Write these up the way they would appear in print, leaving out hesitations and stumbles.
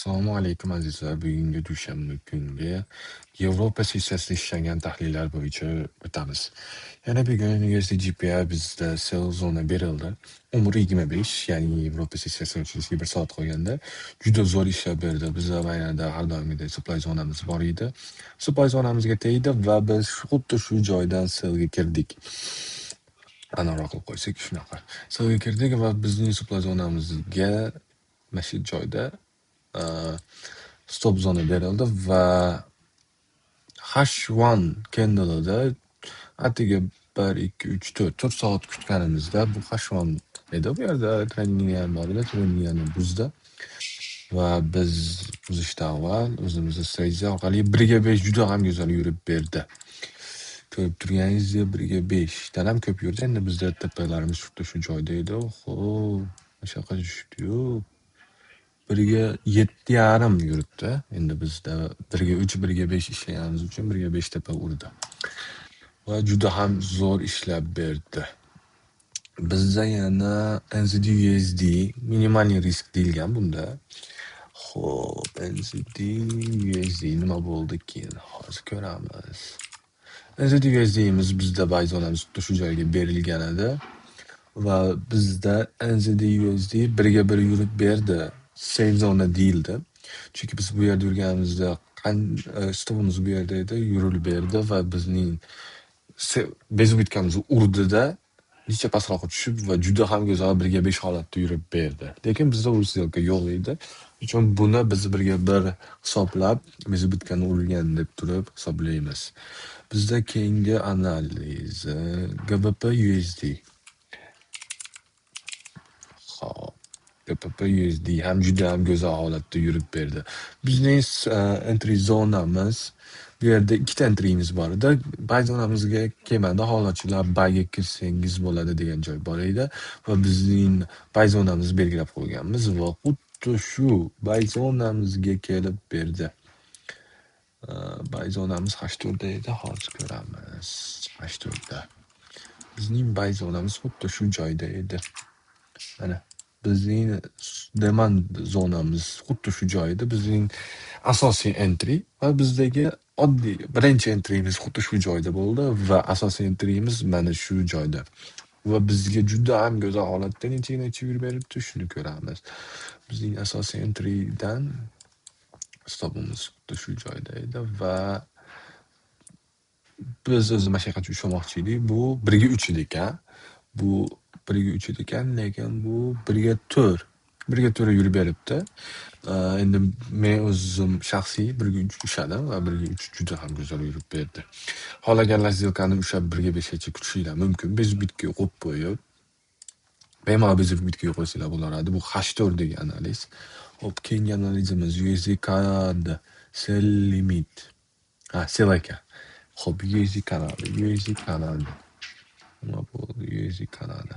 Assalomu alaykum azizlar. Bugungi dushanba kungi Yevropa sessiyasida ishlagan tahlillar bo'yicha o'tamiz. Yana bugun USDGPA bizda sell zona berildi. Umri 25, ya'ni Yevropa sessiyasi ochilishiga 1 soat qolganda juda zo'r ishlab berdi. Bizda bayanada har doimgidek supply zonamiz bor edi. Supply zonamizga tegdi va biz xuddi shu joydan sellga kirdik. Anaroq qilib qo'ysak shunaqa. Sellga kirdik va bizning supply zonamizga mana shu joyda stop zona berildi va H1 candle'ida atigi 1, 2, 3, 4 soat kutganimizda bu H1 edi. Bu yerda trending ham bor edi, trending ham buzdi va biz buzishdan avval o'zimizni strategiya orqali 1ga 5 juda ham go'zal yurib berdi. Ko'rib turganingizdek 1ga 5 dan ham ko'p yurdi. Endi bizda tepalarimiz xuddi shu joyda edi. Xo'p, o'sha yoqqa tushdi-yu. 1ga 7,5 yuribdi. Endi bizda 1ga 3, 1ga 5 ishlaganimiz uchun 1ga 5 tepa urdi. Va juda ham zo'r ishlab berdi. Bizda yana NZD USD minimal risk deyilgan bunda. Xo'p, NZD USD nima bo'ldi keyin? Hozir ko'ramiz. NZD USD'miz bizda buy zonamiz xuddi shu joyga berilgan edi va bizda NZD USD 1ga 1 yurib berdi. Save zona deyildi. Chunki biz bu yerda yurganimizda stopimiz bu yerda edi, yurilib berdi va bizning bezib bitganimizni urdida necha pastroqqa tushib va juda ham go'zal 1ga 5 holatda yurib berdi. Lekin bizda u сделка yo'q edi. Uchun buni biz 1ga 1 hisoblab, bezib bitganni urilgan deb turib hisoblaymiz. Bizda keyingi analiz GBP USD. Xo'p. GBP USD ham juda ham go'zal holatda yurib berdi. Bizning entry zonamiz bu yerda ikkita entry'miz bor edi. Buy zonamizga kelmadi. Holatchilar buyga kirsangiz bo'ladi degan joy bor edi va bizning buy zonamizni belgilab qo'yganmiz va xuddi shu buy zonamizga kelib berdi. Buy zonamiz H4 da edi. Hozir ko'ramiz. H4 da. Bizning buy zonamiz xuddi shu joyda edi. Mana bizning demand zonamiz xuddi shu joyda. Bizning asosiy entry va bizdagi oddiy birinchi entry'miz xuddi shu joyda bo'ldi va asosiy entry'miz mana shu joyda. Va bizga juda ham go'zal holatda necha yurib beribdi, shuni ko'ramiz. Bizning asosiy entry'dan stopimiz xuddi shu joyda edi va biz mana shu yoqqa tushmoqchi edik. Bu 1ga 3 edi ekan. Bu 1ga 3 edi ekan, lekin bu 1ga 4. 1ga 4 yurib beribdi. Endi men o'zim shaxsiy 1ga 3 ushladim va 1ga 3 juda ham go'zal yurib berdi. Xohlaganlar сделкani ushlab 1ga 5 gacha kutishinglar mumkin. Bezib bitga qo'yib qo'yib. Bemalol bezib bitga qo'ysanglar bo'laradi. Bu H4 degan analiz. Hop, keyingi analizimiz USD CAD sell limit. Sell ekan. Hop, USD kanali. Nima bo'ldi USD kanali?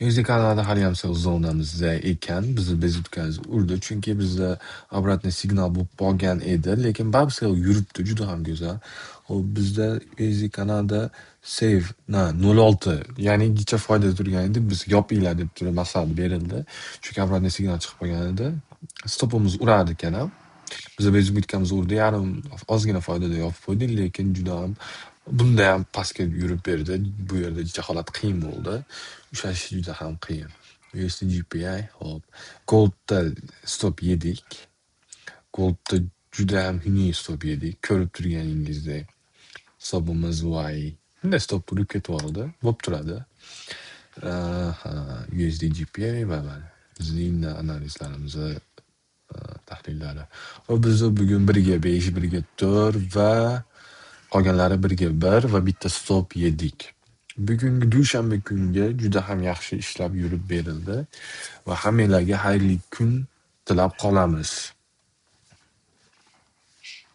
USD kanalida hali ham sell zonamizda ekan. Bizni bezib bitganimiz urdi. Chunki bizda obratniy signal bo'lib qolgan edi, lekin baribir yuribdi, juda ham go'zal. Hop, bizda USD kanalda save 0.6, ya'ni gicha foyda turgan edi. Biz yopinglar deb turib maslahat berildi. Chunki obratniy signal chiqib qolgan edi. Stopimiz urardi ekan ham. Biz bezib bitganimiz urdi. Yarim ozgina foydada yopib qo'ydik, lekin juda ham bunda ham pastga yurib berdi. Bu yerda jicha holat qiyin bo'ldi. Ushlash juda ham qiyin. USDGPI, hop. Goldda stop yedik. Goldda juda ham xunuk stop yedik. Ko'rib turganingizdek. Hisobimiz Y. Bunday stop urib ketaverdi. Bo'lib turadi. USDGPI va bizning analizlarimizni tahlillari. Va biz bugun 1ga 5, 1ga 4 va qolganlari 1ga 1 va bitta stop yedik. Bugungi dushanba kunga juda ham yaxshi ishlab yurib berildi va hammalarga xayrli kun tilab qolamiz.